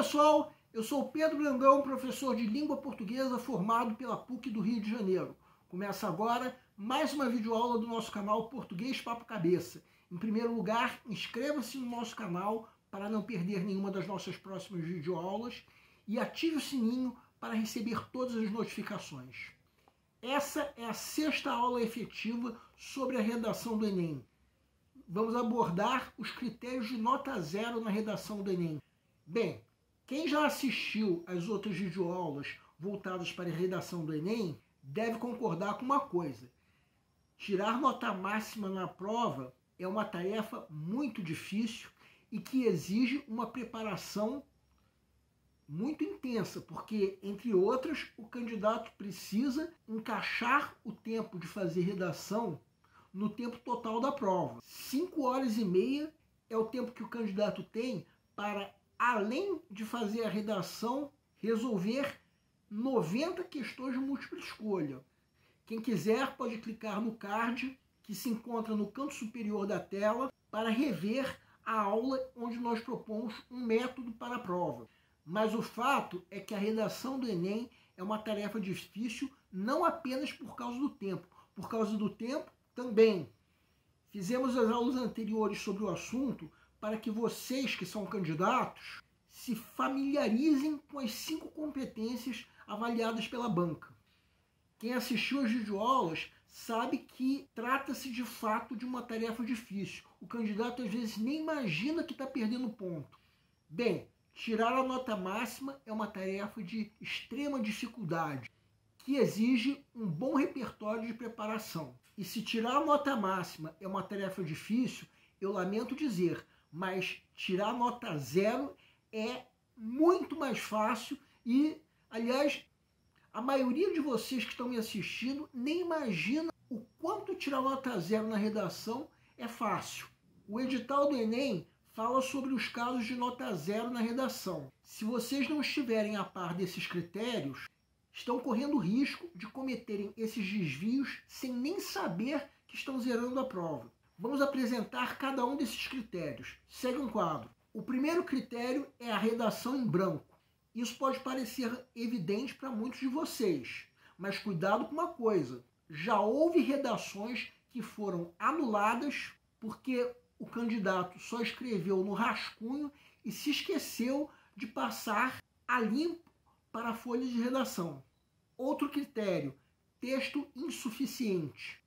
pessoal, eu sou o Pedro Brandão, professor de língua portuguesa formado pela PUC do Rio de Janeiro. Começa agora mais uma videoaula do nosso canal Português Papo Cabeça. Em primeiro lugar, inscreva-se no nosso canal para não perder nenhuma das nossas próximas videoaulas e ative o sininho para receber todas as notificações. Essa é a sexta aula efetiva sobre a redação do Enem. Vamos abordar os critérios de nota 0 na redação do Enem. Bem, quem já assistiu às outras videoaulas voltadas para a redação do Enem deve concordar com uma coisa. Tirar nota máxima na prova é uma tarefa muito difícil e que exige uma preparação muito intensa, porque, entre outras, o candidato precisa encaixar o tempo de fazer redação no tempo total da prova. 5 horas e meia é o tempo que o candidato tem para, além de fazer a redação, resolver 90 questões de múltipla escolha. Quem quiser pode clicar no card que se encontra no canto superior da tela para rever a aula onde nós propomos um método para a prova. Mas o fato é que a redação do Enem é uma tarefa difícil não apenas por causa do tempo. Por causa do tempo, também. Fizemos as aulas anteriores sobre o assunto para que vocês que são candidatos se familiarizem com as 5 competências avaliadas pela banca. Quem assistiu às videoaulas sabe que trata-se de fato de uma tarefa difícil. O candidato às vezes nem imagina que está perdendo ponto. Bem, tirar a nota máxima é uma tarefa de extrema dificuldade, que exige um bom repertório de preparação. E se tirar a nota máxima é uma tarefa difícil, eu lamento dizer, mas tirar a nota 0 é muito mais fácil e, aliás, a maioria de vocês que estão me assistindo nem imagina o quanto tirar nota 0 na redação é fácil. O edital do Enem fala sobre os casos de nota 0 na redação. Se vocês não estiverem a par desses critérios, estão correndo o risco de cometerem esses desvios sem nem saber que estão zerando a prova. Vamos apresentar cada um desses critérios. Segue um quadro. O primeiro critério é a redação em branco. Isso pode parecer evidente para muitos de vocês, mas cuidado com uma coisa. Já houve redações que foram anuladas porque o candidato só escreveu no rascunho e se esqueceu de passar a limpo para a folha de redação. Outro critério, texto insuficiente.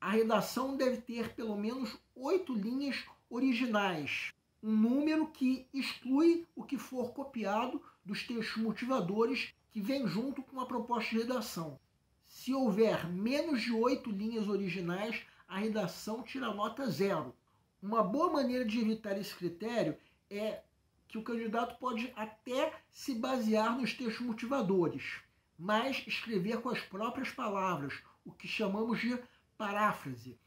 A redação deve ter pelo menos 8 linhas originais, um número que exclui o que for copiado dos textos motivadores que vem junto com a proposta de redação. Se houver menos de 8 linhas originais, a redação tira nota 0. Uma boa maneira de evitar esse critério é que o candidato pode até se basear nos textos motivadores, mas escrever com as próprias palavras, o que chamamos de paráfrase.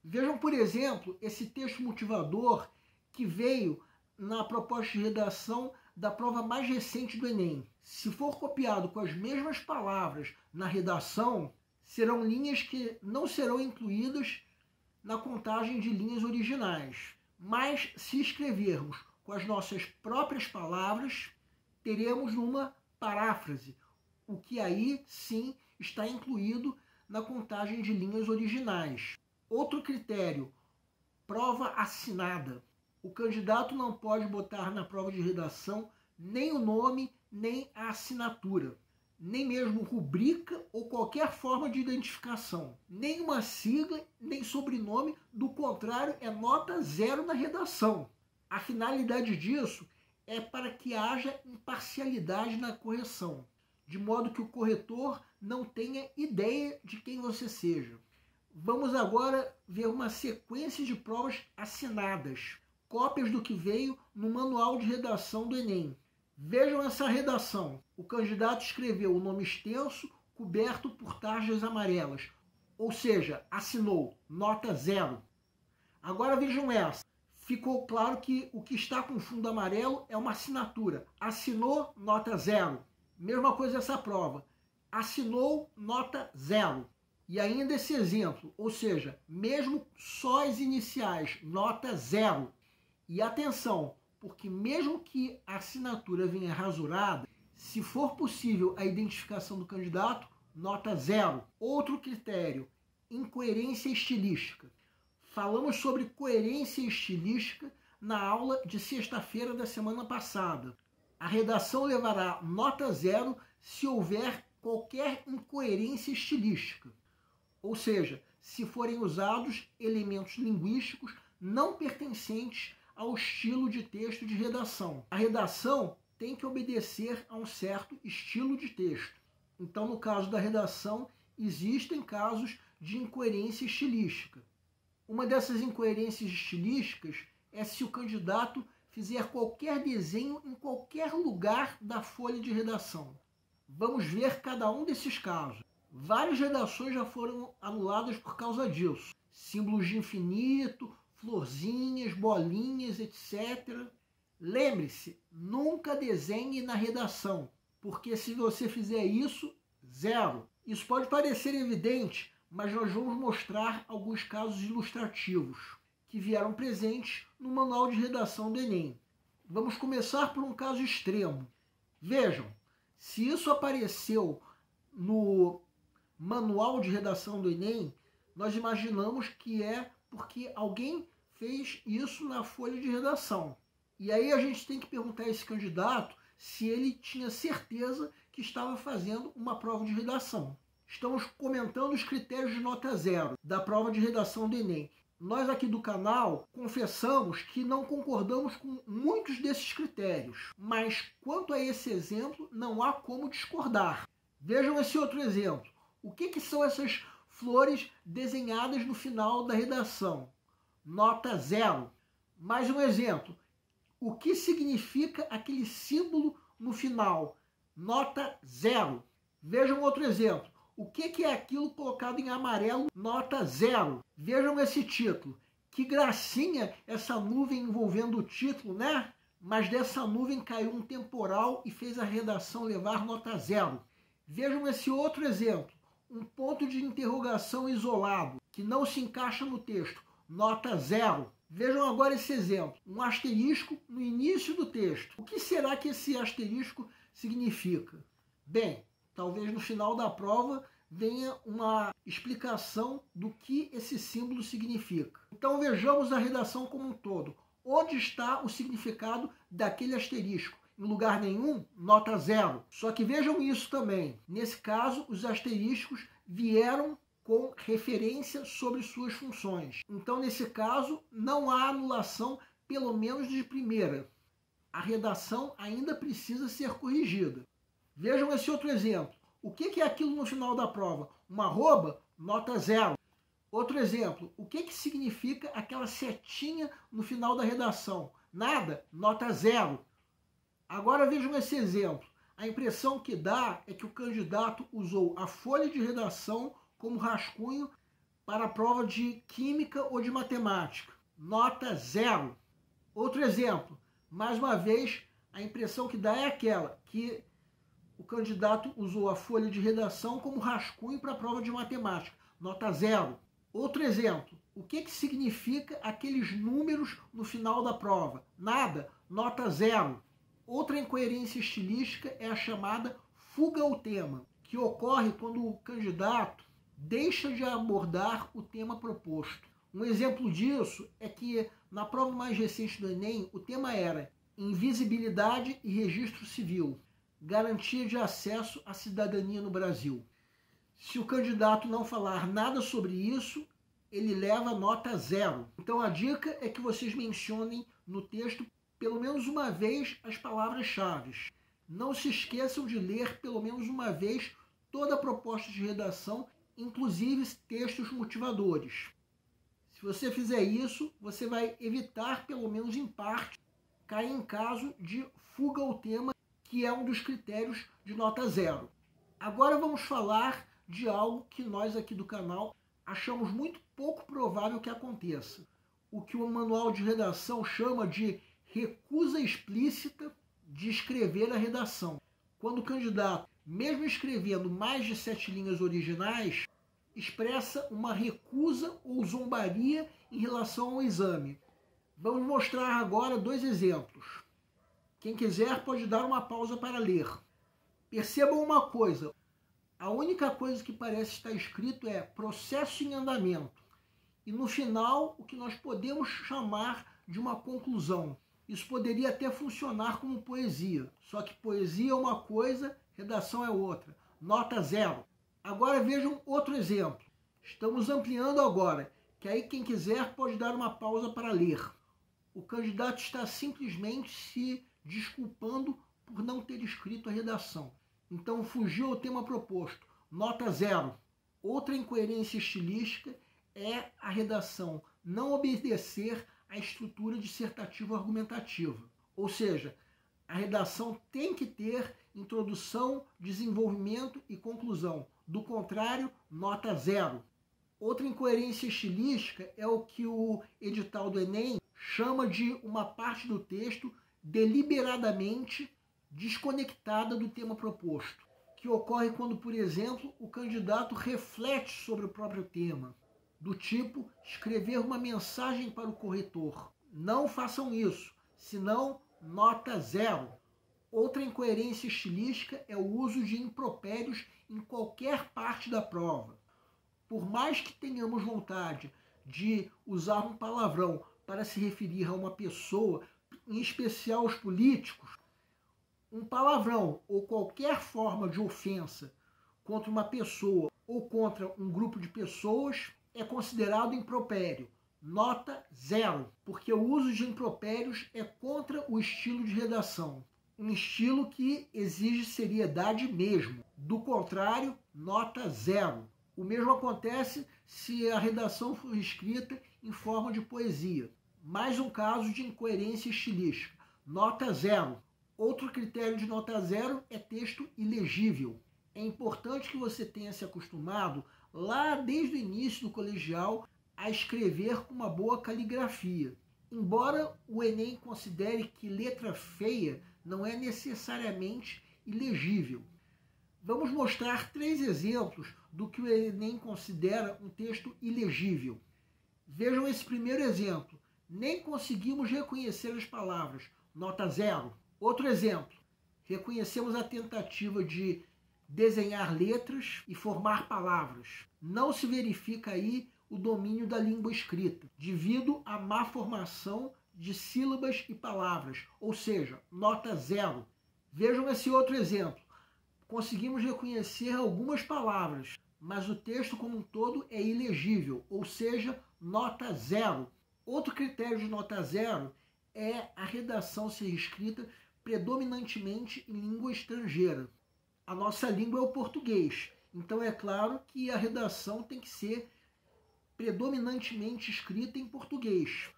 Vejam, por exemplo, esse texto motivador que veio na proposta de redação da prova mais recente do Enem. Se for copiado com as mesmas palavras na redação, serão linhas que não serão incluídas na contagem de linhas originais. Mas se escrevermos com as nossas próprias palavras, teremos uma paráfrase, o que aí sim está incluído na contagem de linhas originais. Outro critério, prova assinada. O candidato não pode botar na prova de redação nem o nome, nem a assinatura, nem mesmo rubrica ou qualquer forma de identificação, nem uma sigla, nem sobrenome, do contrário, é nota 0 na redação. A finalidade disso é para que haja imparcialidade na correção, de modo que o corretor não tenha ideia de quem você seja. Vamos agora ver uma sequência de provas assinadas, cópias do que veio no manual de redação do Enem. Vejam essa redação. O candidato escreveu o nome extenso, coberto por tarjas amarelas, ou seja, assinou, nota 0. Agora vejam essa. Ficou claro que o que está com fundo amarelo é uma assinatura. Assinou, nota 0. Mesma coisa essa prova. Assinou, nota 0. E ainda esse exemplo, ou seja, mesmo só as iniciais, nota 0. E atenção, porque mesmo que a assinatura venha rasurada, se for possível a identificação do candidato, nota 0. Outro critério, incoerência estilística. Falamos sobre coerência estilística na aula de sexta-feira da semana passada. A redação levará nota 0 se houver qualquer incoerência estilística, ou seja, se forem usados elementos linguísticos não pertencentes ao estilo de texto de redação. A redação tem que obedecer a um certo estilo de texto. Então, no caso da redação, existem casos de incoerência estilística. Uma dessas incoerências estilísticas é se o candidato fizer qualquer desenho em qualquer lugar da folha de redação. Vamos ver cada um desses casos. Várias redações já foram anuladas por causa disso. Símbolos de infinito, florzinhas, bolinhas, etc. Lembre-se, nunca desenhe na redação, porque se você fizer isso, 0. Isso pode parecer evidente, mas nós vamos mostrar alguns casos ilustrativos que vieram presentes no manual de redação do Enem. Vamos começar por um caso extremo. Vejam, se isso apareceu no manual de redação do Enem, nós imaginamos que é porque alguém fez isso na folha de redação. E aí a gente tem que perguntar a esse candidato se ele tinha certeza que estava fazendo uma prova de redação. Estamos comentando os critérios de nota 0 da prova de redação do Enem. Nós aqui do canal confessamos que não concordamos com muitos desses critérios, mas quanto a esse exemplo não há como discordar. Vejam esse outro exemplo. O que são essas flores desenhadas no final da redação? Nota 0. Mais um exemplo. O que significa aquele símbolo no final? Nota 0. Vejam outro exemplo. O que é aquilo colocado em amarelo? Nota 0. Vejam esse título. Que gracinha essa nuvem envolvendo o título, né? Mas dessa nuvem caiu um temporal e fez a redação levar nota 0. Vejam esse outro exemplo. Um ponto de interrogação isolado, que não se encaixa no texto. Nota 0. Vejam agora esse exemplo. Um asterisco no início do texto. O que será que esse asterisco significa? Bem, talvez no final da prova venha uma explicação do que esse símbolo significa. Então vejamos a redação como um todo. Onde está o significado daquele asterisco? Em lugar nenhum, nota 0. Só que vejam isso também. Nesse caso, os asteriscos vieram com referência sobre suas funções. Então, nesse caso, não há anulação, pelo menos de primeira. A redação ainda precisa ser corrigida. Vejam esse outro exemplo. O que é aquilo no final da prova? Uma arroba? Nota 0. Outro exemplo. O que significa aquela setinha no final da redação? Nada? Nota 0. Agora vejam esse exemplo. A impressão que dá é que o candidato usou a folha de redação como rascunho para a prova de química ou de matemática. Nota 0. Outro exemplo. Mais uma vez, a impressão que dá é aquela que o candidato usou a folha de redação como rascunho para a prova de matemática. Nota 0. Outro exemplo. O que significa aqueles números no final da prova? Nada. Nota 0. Outra incoerência estilística é a chamada fuga ao tema, que ocorre quando o candidato deixa de abordar o tema proposto. Um exemplo disso é que na prova mais recente do Enem, o tema era invisibilidade e registro civil, garantia de acesso à cidadania no Brasil. Se o candidato não falar nada sobre isso, ele leva nota 0. Então a dica é que vocês mencionem no texto pelo menos uma vez as palavras-chave. Não se esqueçam de ler pelo menos uma vez toda a proposta de redação, inclusive textos motivadores. Se você fizer isso, você vai evitar, pelo menos em parte, cair em caso de fuga ao tema, que é um dos critérios de nota 0. Agora vamos falar de algo que nós aqui do canal achamos muito pouco provável que aconteça. O que o manual de redação chama de recusa explícita de escrever a redação. Quando o candidato, mesmo escrevendo mais de 7 linhas originais, expressa uma recusa ou zombaria em relação ao exame. Vamos mostrar agora dois exemplos. Quem quiser pode dar uma pausa para ler. Percebam uma coisa, a única coisa que parece estar escrito é processo em andamento. E no final, o que nós podemos chamar de uma conclusão. Isso poderia até funcionar como poesia, só que poesia é uma coisa, redação é outra. Nota 0. Agora vejam outro exemplo. Estamos ampliando agora, que aí quem quiser pode dar uma pausa para ler. O candidato está simplesmente se desculpando por não ter escrito a redação. Então fugiu ao tema proposto. Nota 0. Outra incoerência estilística é a redação não obedecer à estrutura dissertativa argumentativa. Ou seja, a redação tem que ter introdução, desenvolvimento e conclusão. Do contrário, nota 0. Outra incoerência estilística é o que o edital do Enem chama de uma parte do texto deliberadamente desconectada do tema proposto, que ocorre quando, por exemplo, o candidato reflete sobre o próprio tema, do tipo escrever uma mensagem para o corretor. Não façam isso, senão nota 0. Outra incoerência estilística é o uso de impropérios em qualquer parte da prova. Por mais que tenhamos vontade de usar um palavrão para se referir a uma pessoa, em especial os políticos, um palavrão ou qualquer forma de ofensa contra uma pessoa ou contra um grupo de pessoas é considerado impropério. Nota 0, porque o uso de impropérios é contra o estilo de redação. Um estilo que exige seriedade mesmo. Do contrário, nota 0. O mesmo acontece se a redação for escrita em forma de poesia. Mais um caso de incoerência estilística. Nota 0. Outro critério de nota 0 é texto ilegível. É importante que você tenha se acostumado, lá desde o início do colegial, a escrever com uma boa caligrafia. Embora o Enem considere que letra feia não é necessariamente ilegível. Vamos mostrar 3 exemplos do que o Enem considera um texto ilegível. Vejam esse primeiro exemplo. Nem conseguimos reconhecer as palavras. Nota 0. Outro exemplo. Reconhecemos a tentativa de desenhar letras e formar palavras. Não se verifica aí o domínio da língua escrita, devido à má formação de sílabas e palavras, ou seja, nota 0. Vejam esse outro exemplo. Conseguimos reconhecer algumas palavras, mas o texto como um todo é ilegível, ou seja, nota 0. Outro critério de nota 0 é a redação ser escrita predominantemente em língua estrangeira. A nossa língua é o português, então é claro que a redação tem que ser predominantemente escrita em português.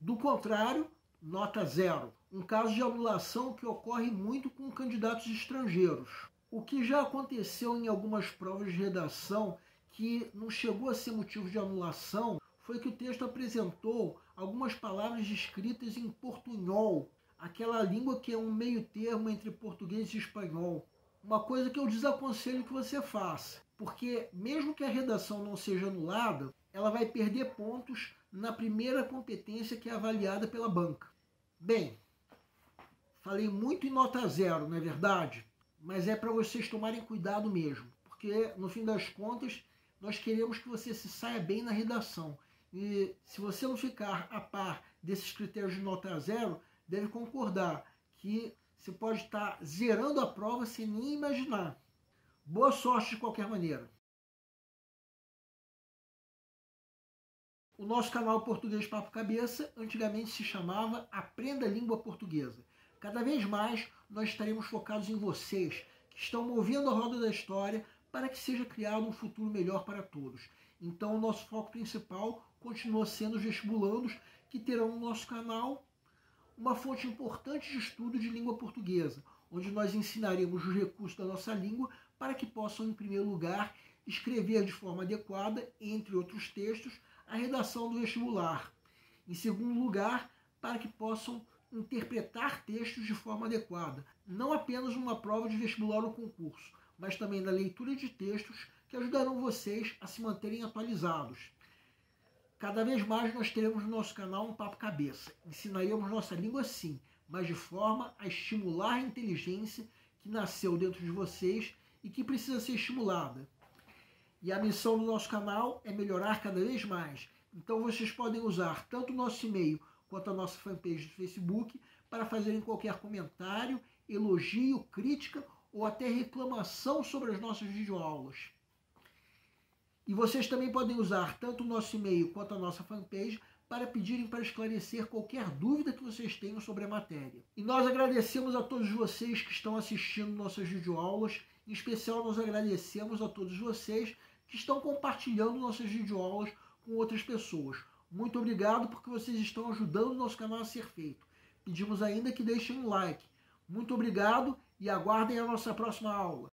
Do contrário, nota 0. Um caso de anulação que ocorre muito com candidatos estrangeiros. O que já aconteceu em algumas provas de redação que não chegou a ser motivo de anulação foi que o texto apresentou algumas palavras escritas em portunhol, aquela língua que é um meio termo entre português e espanhol. Uma coisa que eu desaconselho que você faça, porque mesmo que a redação não seja anulada, ela vai perder pontos na primeira competência que é avaliada pela banca. Bem, falei muito em nota 0, não é verdade? Mas é para vocês tomarem cuidado mesmo, porque no fim das contas nós queremos que você se saia bem na redação. E se você não ficar a par desses critérios de nota 0, deve concordar que você pode estar zerando a prova sem nem imaginar. Boa sorte de qualquer maneira. O nosso canal Português Papo Cabeça antigamente se chamava Aprenda a Língua Portuguesa. Cada vez mais nós estaremos focados em vocês, que estão movendo a roda da história para que seja criado um futuro melhor para todos. Então o nosso foco principal continua sendo os vestibulandos, que terão no nosso canal uma fonte importante de estudo de língua portuguesa, onde nós ensinaremos os recursos da nossa língua para que possam, em primeiro lugar, escrever de forma adequada, entre outros textos, a redação do vestibular. Em segundo lugar, para que possam interpretar textos de forma adequada, não apenas numa prova de vestibular ou concurso, mas também na leitura de textos que ajudarão vocês a se manterem atualizados. Cada vez mais nós teremos no nosso canal um Papo Cabeça. Ensinaremos nossa língua sim, mas de forma a estimular a inteligência que nasceu dentro de vocês e que precisa ser estimulada. E a missão do nosso canal é melhorar cada vez mais. Então vocês podem usar tanto o nosso e-mail quanto a nossa fanpage do Facebook para fazerem qualquer comentário, elogio, crítica ou até reclamação sobre as nossas videoaulas. E vocês também podem usar tanto o nosso e-mail quanto a nossa fanpage para pedirem para esclarecer qualquer dúvida que vocês tenham sobre a matéria. E nós agradecemos a todos vocês que estão assistindo nossas videoaulas. Em especial, nós agradecemos a todos vocês que estão compartilhando nossas videoaulas com outras pessoas. Muito obrigado porque vocês estão ajudando o nosso canal a ser feito. Pedimos ainda que deixem um like. Muito obrigado e aguardem a nossa próxima aula.